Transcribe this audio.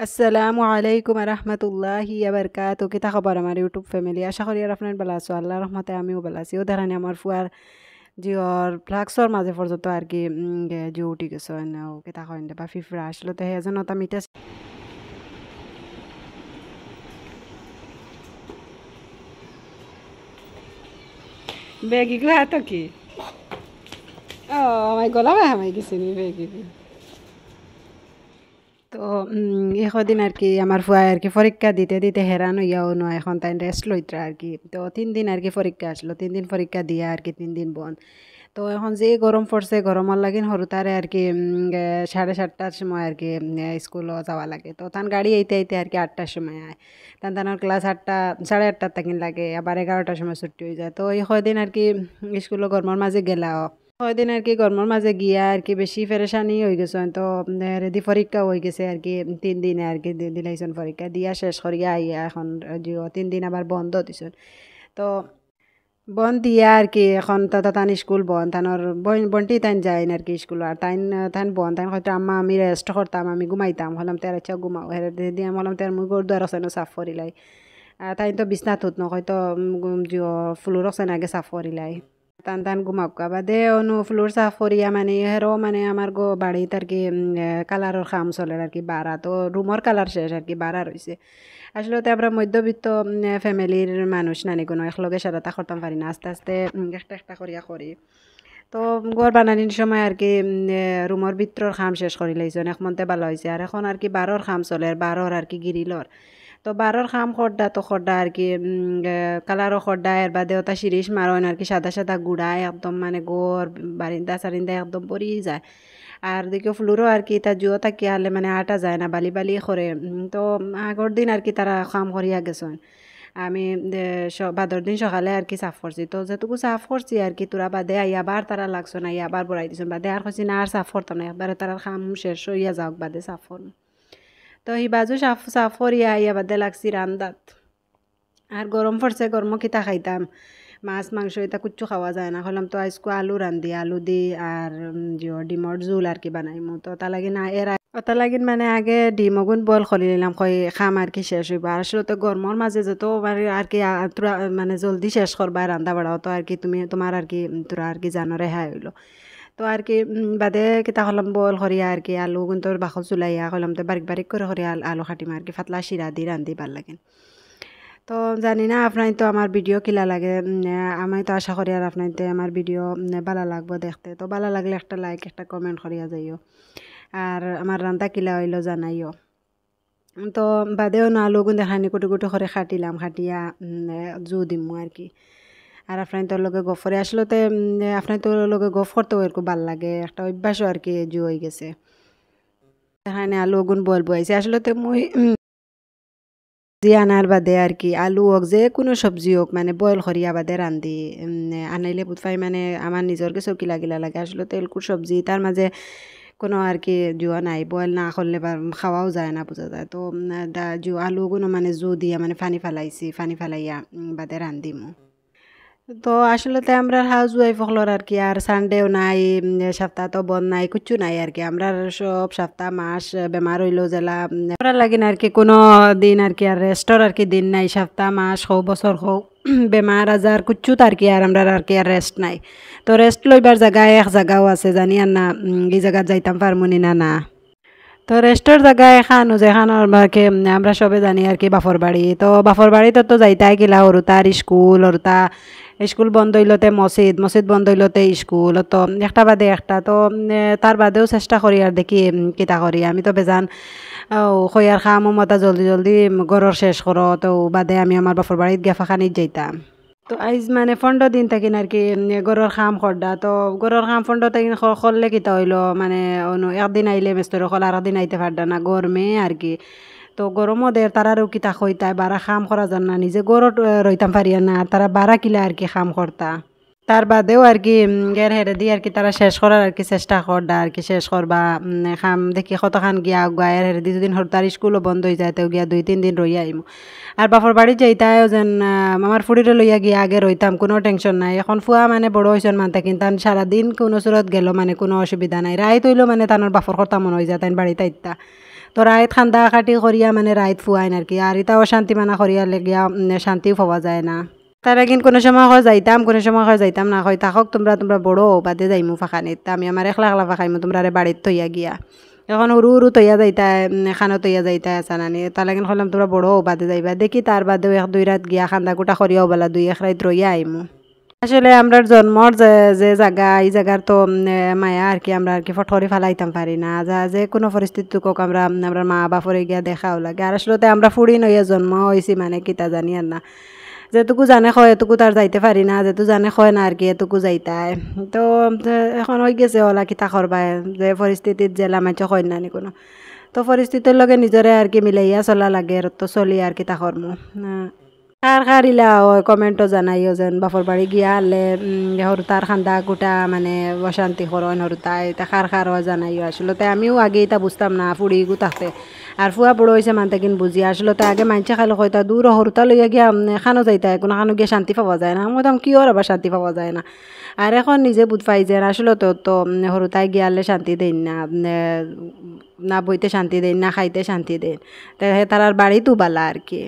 আসসালামু আলাইকুম রহমতুল্লাহি আবরকাত কিতা খবর আমার ইউটিউব ফ্যামিলি আশা করি আর আপনার বেলা আছো আল্লাহ রহমতে আমিও বেলা আছি ও ধারানি আমার ফুয়ার জিওর ফ্লাক্সর মাঝে পর্যন্ত আর কি জিও উঠি গেছো কিতা করেন বা ফিফরা আসলে তো হেজন ওটা মিটা বেগিগুলো এত কি ও আমার গলা হামাই গেছি নি বেগিগুলো তো এদিন আর কি আমার ফুয়া আর কি পরীক্ষা দিতে দিতে হেরান হইয়াও নয় এখন তাই রেস্ট লইত্রা আর কি তো 3 দিন আর কি পরীক্ষা আসলো 3 দিন পরীক্ষা দিয়া আর কি 3 দিন বন্ধ তো এখন যে গরম পড়ছে গরমর লাগিন সরু তারে আর কি 7:30টার সময় আর কি স্কুলও যাওয়া লাগে তো তান গাড়ি আইতে আইতে আর কি 8টার সময় আয় তানোর ক্লাস 8টা 8:30 তাকিন লাগে আবার 11টার সময় ছুটি হয়ে যায় তো এই কদিন আর কি স্কুলও গরমর মাঝে গেলা কয়দিন আর কি গরমের মাঝে গিয়া আর কি বেশি পেরেশানি হয়ে গেছে তো রেডি পরীক্ষা হয়ে গেছে আর কি 3 দিনে আর কি দিলাইছেন পরীক্ষা দিয়া শেষ করিয়া আইয়া এখন জিও 3 দিন আবার বন্ধ দিছেন তো বন্ধ দিয়া আর কি এখন তান স্কুল বন্ধ তানোর বন্টি তাইন যায় আর কি স্কুল আর তাইন বন্ধ তাইন হয়তো আম্মা আমি রেস্ট করতাম আমি ঘুমাইতাম হলাম তার ইচ্ছা ঘুমাও হেরে দিয়ে হলাম তার মুই গর দুয়ার আছে সাফ করিলাই তাই তো বিছনা থুত ন হয়তো জিও ফুলুর আছে আগে সাফ করিলাই টান ঘুমাবকা বাদে অনু ফ্লোর সাফ করিয়া মানে হেরো মানে আমার বাড়িতে আর কি কালারের কাম চলে আর কি বাড়া তো রুমর কালার শেষ আর কি বাড়া রয়েছে আসলে তো আমরা মধ্যবিত্ত ফ্যামিলির মানুষ নানি কোনো একলগে সারাটা করতাম পারি না আস্তে আস্তে একটা একটা করিয়া করি তো ঘর বানানির সময় আর কি রুমর ভিতরের কাম শেষ করি লাইছেন একমন্তে ভালো হয়েছে আর এখন আর কি বারোর কাম চলে আর বারোর আর কি গিরিলর তো বারোর খাম খড্ডা তো খড্ডা আর কি কালারও খড্ডা এর বাদে ওটা শিরিষ মারন আর কি সাদা সাদা গুড়ায় একদম মানে গোর বারিন্দা সারিন্দা একদম পরি যায় আর দেখো ফ্লোরও আর কি তা জুয়ো থাকি হলে মানে আটা যায় না বালি বালি করে তো আগর দিন আর কি তারা কাম করিয়া গেছেন আমি বাদর দিন সকালে আর কি সাফ করছি তো যেটুকু সাফ করছি আর কি তোরা বাদে আবার তারা লাগছো না আবার বড়াই দিছেন বাদে আর কইছি না আর সাফ করতাম না একবারে তারা কাম শেষ হইয়া যাওক বাদে সাফ করুন তো এই বাজু সাফ সাফ করিয়া আইয়া বাদে লাগছি রান্দাত আর গরম পড়ছে গরমও কিতা খাইতাম মাছ মাংস এটা কুচ্ছু খাওয়া যায় না হলাম তো আজকে আলু রান্ধি আলু দি আর ডিমর জোল আর কি বানাইমু তো তা লাগি না ওটা লাগিন মানে আগে ডিম অগুন বয়েল করে নিলাম খাম আর কি শেষ হইব আর আসলে তো গরমের মাঝে যত আর কি তোরা মানে জলদি শেষ করবা রান্ধা বাড়াও তো আর কি তোমার আর কি তোরা আর কি জানো রেহাই হইলো তো আর কি বাদে কিতা হলাম বল করিয়া আর কি আলু কিন্তু বাখল চুলাইয়া হলাম তো বারিক বারিক করে আলু খাটিম আর কি ফাতলা শিরা দি রান্ধি ভাল লাগে তো জানি না আপনার তো আমার ভিডিও কিলা লাগে আমি তো আশা করি আর আপনার আমার ভিডিও ভালো লাগবো দেখতে তো ভালো লাগলে একটা লাইক একটা কমেন্ট করিয়া যাইও আর আমার রান্না কিলা হইলো জানাইও তো বাদেও না আলু গুন দেখানি কুটি কুটি করে খাটিলাম খাটিয়া জু দিমু আর কি আর আপনার তোর লগে গফ করে আসলে তো আপনার তোর লগে গফ করতেও এরকম ভাল লাগে একটা অভ্যাসও আর কি জু হয়ে গেছে এখানে আলু গুণ বল বইছে আসলে তো মুই জি আনার বাদে আর কি আলু হোক যে কোনো সবজি হোক মানে বয়েল করিয়া বাদে রান্ধি আনাইলে বুধফাই মানে আমার নিজের কিছু কিলা গিলা লাগে আসলে তেলকুর সবজি তার মাঝে কোনো আর কি জুয়া নাই বয়েল না করলে বা খাওয়াও যায় না বোঝা যায় তো আলু কোনো মানে জু দিয়া মানে ফানি ফেলাইছি ফানি ফেলাইয়া বাদে রান্ধিমু তো আসলে তো আমরা হাউস ওয়াইফ হলর আর কি আর সানডেও নাই সপ্তাহ তো বন্ধ নাই কিচ্ছু নাই আর কি আমরা সব সপ্তাহ মাস বেমার হইলো জেলা আমরা লাগিন আর কি কোনো দিন আর কি আর রেস্টর আর কি দিন নাই সপ্তাহ মাস হোক বছর হোক বেমার আজার কিচ্ছু আর কি আর আমরা আর কি আর রেস্ট নাই তো রেস্ট লইবার জায়গায় এক জায়গাও আছে জানি আর না এই জায়গায় যাইতাম পারমুনি না না তো রেস্টের জায়গায় খানো যেখানোর বাকে আমরা সবে জানি আর কি বাফর বাড়ি তো বাফর বাড়িতে তো যাইতাই গেলা ওরতার স্কুল ওরতা স্কুল বন্ধ হইলতে মসজিদ বন্ধ হইলতে স্কুল তো একটা বাদে একটা তো তার বাদেও চেষ্টা করি আর দেখি কিতা করি আমি তো বেজান খয়ার খামো মতা জলদি জলদি ঘরের শেষ করো তো বাদে আমি আমার বাফর বাড়িত গেফা খানিত যাইতাম তো আইজ মানে 15 দিন থাকিন আর কি গরুর খাম খড্ডা তো গরুর খাম 15 থাকিন করলে কিতা হইলো মানে একদিন আইলে মেস্তর কল আর একদিন আইতে পারডা না গরমে আর কি তো গরমও দের তারারও কিতা খইতায় বারা খাম করা যান না নিজে গরত রইতাম পারিয়া না আর তারা বারা কিলা আর কি খাম করতা তার বাদেও আর কি গের হেরে দিয়ে আর কি তারা শেষ করার আর কি চেষ্টা করডা আর কি শেষ করবা খাম দেখি কতখান গিয়া গায়ের হেরে দি দুদিন তার স্কুলও বন্ধ হয়ে যায় তো গিয়া 2-3 দিন রইয়া আইমু আর বাপর বাড়ি যাইতাও যেন আমার ফুড়িরে লইয়া গিয়া আগে রইতাম কোনো টেনশন নাই এখন ফুয়া মানে বড় হয়েছেন মানতে কিন্তু সারাদিন কোনো সুরত গেল মানে কোনো অসুবিধা নাই রায় তৈল মানে তানোর বাপর কথা মনে হয়ে যায় তাই বাড়িতে ইত্যা তো রাইত খান্দা খাটি করিয়া মানে রাইত ফুয়াইন আর কি, আর এটা অশান্তি মানা করিয়া লেগিয়া শান্তিও পাওয়া যায় না। তারা কিন্তু কোনো সময় হয় যাইতাম, কোনো সময় হয় যাইতাম না, হয় থাকক তোমরা তোমরা বড় বাদে যাইমু ফাঁকানিত, আমি আমার একলা একলা ফাঁকাইমু, তোমরা বাড়িত থইয়া গিয়া এখন উরু উরু তৈয়া যাইতা খানো তৈয়া যাইতা আসানানি, তার লাগিন হলাম তোমরা বড় বাদে যাইবা, দেখি তার বাদেও এক দুই রাত গিয়া খান্দা কুটা করিয়াও বেলা দুই এক রাত রইয়া আইমু। আসলে আমরা জন্মর যে যে জায়গা এই জায়গার তো মায়া আর কি, আমরা আর কি ফটকরি ফেলাইতাম পারি না, যা যে কোনো পরিস্থিতি কোক আমরা আমরা মা বাপরে গিয়া দেখাও লাগে। আর আসলে আমরা ফুড়ি নইয়া জন্ম হয়েছি মানে কিতা জানি আর না, যেটুকু জানে হয় এটুকু তার যাইতে পারি না, যেটুকু জানে হয় না আর কি এটুকু যাইতায়। তো এখন হয়ে গেছে ওলা কিতা করবাই, যে পরিস্থিতিত জেলা মাইচ হয় না নি কোনো, তো পরিস্থিতির লগে নিজরে আর কি মিলাইয়া চলা লাগে, তো চলি আর কিতা করমু। কার কার ইলা কমেন্টও জানাইও যেন বাপর বাড়ি গিয়া আনলে সরু তার খান্দা কুটা মানে অশান্তি করেন সরু তাই, তা কার কারও জানাইও। আসলে তাই আমিও আগে এটা বুঝতাম না ফুড়ি গুতাতে, আর ফুয়া বড় হয়েছে মানতে কিন বুঝি। আসলে তাই আগে মানছে খালো কইতা দূর সরুতা লইয়া গিয়া খানো যাইতা, কোনো খানো গিয়ে শান্তি পাওয়া যায় না, আমি কি ওর আবার শান্তি পাওয়া যায় না। আর এখন নিজে বুঝ পাই যে আসলে তো সরুতাই গিয়ালে শান্তি দেন না, না বইতে শান্তি দেন না খাইতে শান্তি দেন, তাই তার বাড়িতেও বালা আর কি।